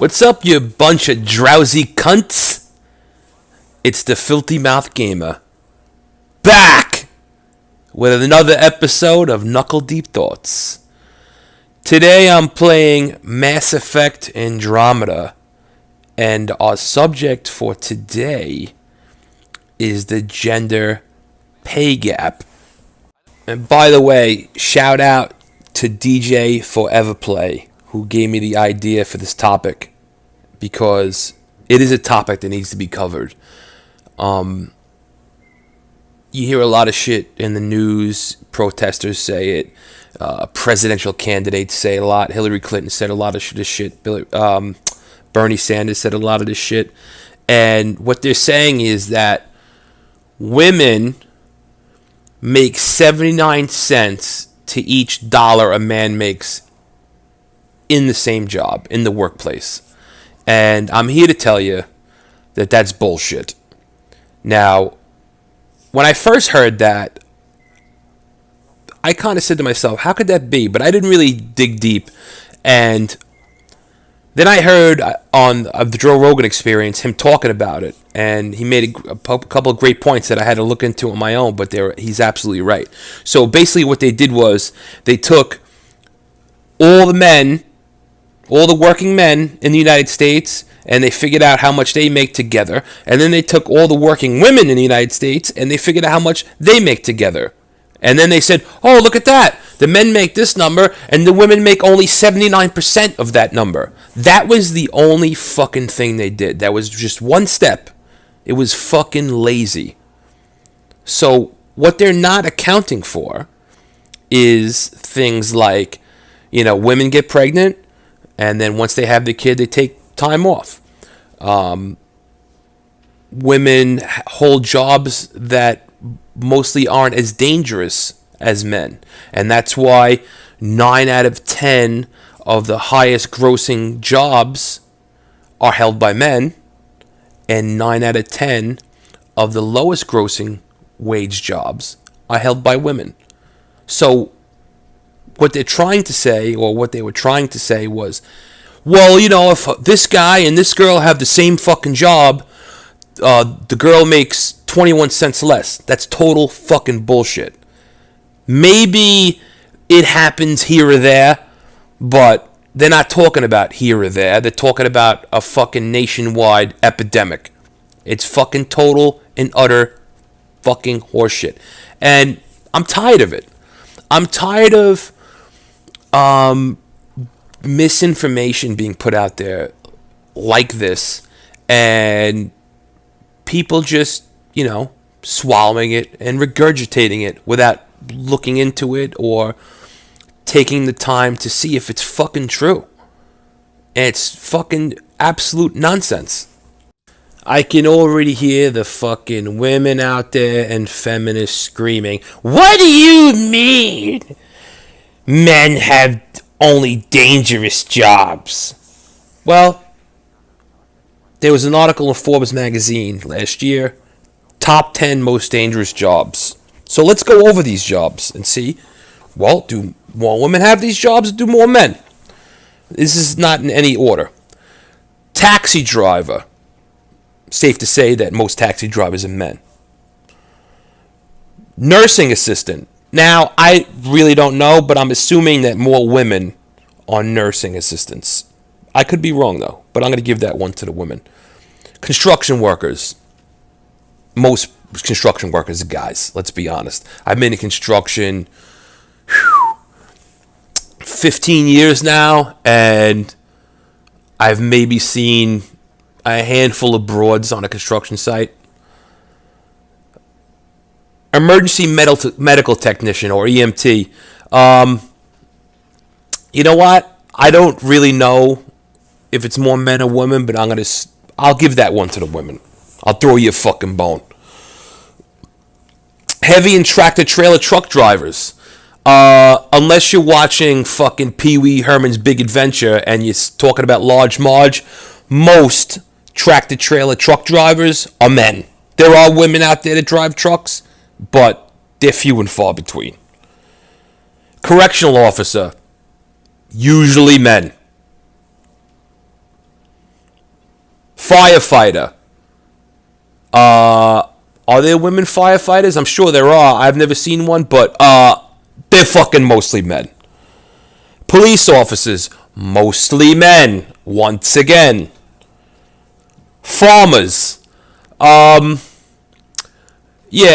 What's up, you bunch of drowsy cunts? It's the Filthy Mouth Gamer, back with another episode of Knuckle Deep Thoughts. Today I'm playing Mass Effect Andromeda, and our subject for today is the gender pay gap. And by the way, shout out to DJ Foreverplay, who gave me the idea for this topic, because it is a topic that needs to be covered. You hear a lot of shit in the news. Protesters say it. Presidential candidates say a lot. Hillary Clinton said a lot of this shit. Bernie Sanders said a lot of this shit. And what they're saying is that women make 79 cents to each dollar a man makes in the same job, in the workplace. And I'm here to tell you that that's bullshit. Now, when I first heard that, I kind of said to myself, how could that be? But I didn't really dig deep. And then I heard on the Joe Rogan Experience him talking about it. And he made a couple of great points that I had to look into on my own, but he's absolutely right. So basically what they did was they took all the working men in the United States, and they figured out how much they make together. And then they took all the working women in the United States, and they figured out how much they make together. And then they said, oh, look at that. The men make this number, and the women make only 79% of that number. That was the only fucking thing they did. That was just one step. It was fucking lazy. So what they're not accounting for is things like, women get pregnant, and then once they have the kid, they take time off. Women hold jobs that mostly aren't as dangerous as men. And that's why 9 out of 10 of the highest grossing jobs are held by men, and 9 out of 10 of the lowest grossing wage jobs are held by women. So what they're trying to say, or what they were trying to say, was, well, if this guy and this girl have the same fucking job, the girl makes 21 cents less. That's total fucking bullshit. Maybe it happens here or there, but they're not talking about here or there. They're talking about a fucking nationwide epidemic. It's fucking total and utter fucking horseshit. And I'm tired of it. I'm tired of misinformation being put out there like this, and people just, swallowing it and regurgitating it without looking into it or taking the time to see if it's fucking true. And it's fucking absolute nonsense. I can already hear the fucking women out there and feminists screaming, what do you mean men have only dangerous jobs? Well, there was an article in Forbes magazine last year, top 10 most dangerous jobs. So let's go over these jobs and see, well, do more women have these jobs or do more men? This is not in any order. Taxi driver. Safe to say that most taxi drivers are men. Nursing assistant. Now, I really don't know, but I'm assuming that more women are nursing assistants. I could be wrong, though, but I'm going to give that one to the women. Construction workers. Most construction workers are guys, let's be honest. I've been in construction 15 years now, and I've maybe seen a handful of broads on a construction site. Emergency medical technician, or EMT. You know what? I don't really know if it's more men or women, but I'll give that one to the women. I'll throw you a fucking bone. Heavy and tractor trailer truck drivers. Unless you're watching fucking Pee Wee Herman's Big Adventure and you're talking about Large Marge, most tractor trailer truck drivers are men. There are women out there that drive trucks, but they're few and far between. Correctional officer, usually men. Firefighter. Are there women firefighters? I'm sure there are. I've never seen one, but they're fucking mostly men. Police officers, mostly men. Once again. Farmers. Yeah,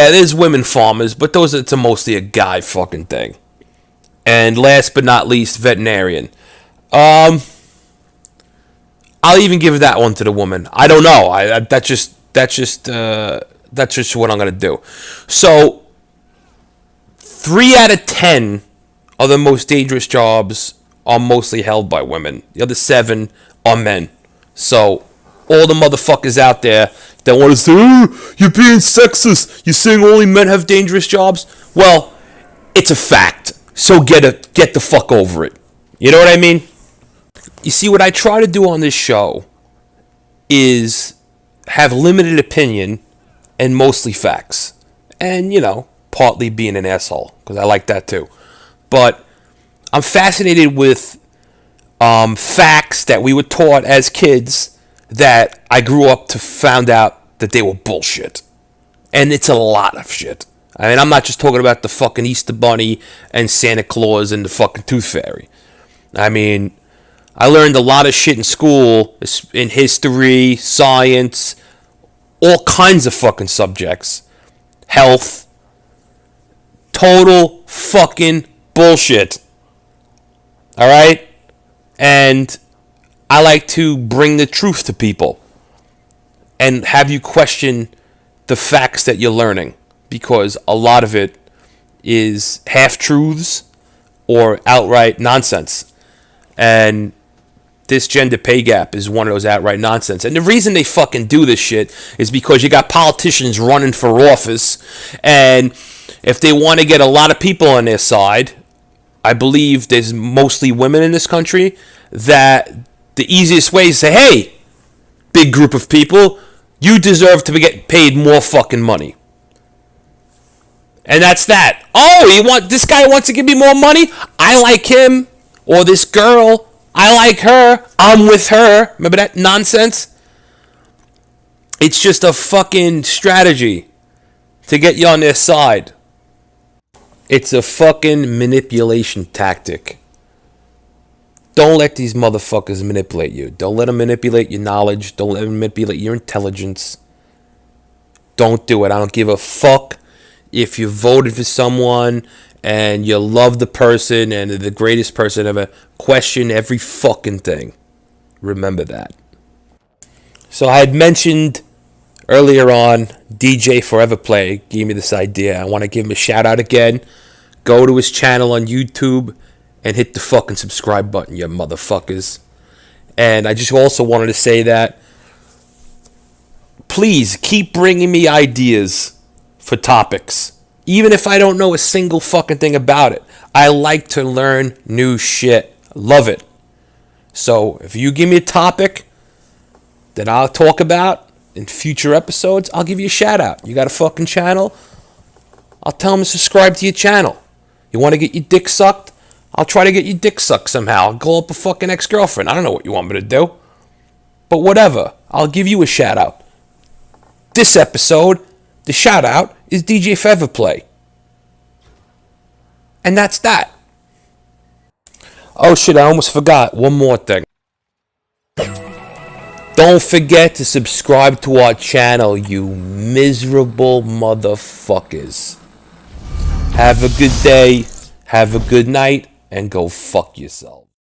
there's women farmers, but it's mostly a guy fucking thing. And last but not least, veterinarian. I'll even give that one to the woman. I don't know. That's just what I'm gonna do. So, 3 out of 10 of the most dangerous jobs are mostly held by women. The other 7 are men. So, all the motherfuckers out there that want to say, oh, you're being sexist. You're saying only men have dangerous jobs. Well, it's a fact. So get the fuck over it. You know what I mean? You see, what I try to do on this show is have limited opinion and mostly facts. And, partly being an asshole, because I like that too. But I'm fascinated with facts that we were taught as kids that I grew up to found out that they were bullshit. And it's a lot of shit. I mean, I'm not just talking about the fucking Easter Bunny and Santa Claus and the fucking Tooth Fairy. I mean, I learned a lot of shit in school, in history, science, all kinds of fucking subjects. Health. Total fucking bullshit. Alright? And I like to bring the truth to people and have you question the facts that you're learning, because a lot of it is half-truths or outright nonsense. And this gender pay gap is one of those outright nonsense. And the reason they fucking do this shit is because you got politicians running for office, and if they want to get a lot of people on their side, I believe there's mostly women in this country, that the easiest way is to say, hey, big group of people, you deserve to get paid more fucking money. And that's that. Oh, this guy wants to give me more money? I like him. Or this girl, I like her. I'm with her. Remember that nonsense? It's just a fucking strategy to get you on their side. It's a fucking manipulation tactic. Don't let these motherfuckers manipulate you. Don't let them manipulate your knowledge. Don't let them manipulate your intelligence. Don't do it. I don't give a fuck if you voted for someone and you love the person and they're the greatest person ever. Question every fucking thing. Remember that. So I had mentioned earlier on, DJ Forever Play gave me this idea. I want to give him a shout out again. Go to his channel on YouTube and hit the fucking subscribe button, you motherfuckers. And I just also wanted to say that please keep bringing me ideas for topics. Even if I don't know a single fucking thing about it. I like to learn new shit. Love it. So if you give me a topic that I'll talk about in future episodes, I'll give you a shout out. You got a fucking channel? I'll tell them to subscribe to your channel. You want to get your dick sucked? I'll try to get your dick sucked somehow. I'll call up a fucking ex-girlfriend. I don't know what you want me to do. But whatever. I'll give you a shout out. This episode, the shout out is DJ Forever Play. And that's that. Oh shit, I almost forgot. One more thing. Don't forget to subscribe to our channel, you miserable motherfuckers. Have a good day, have a good night, and go fuck yourself.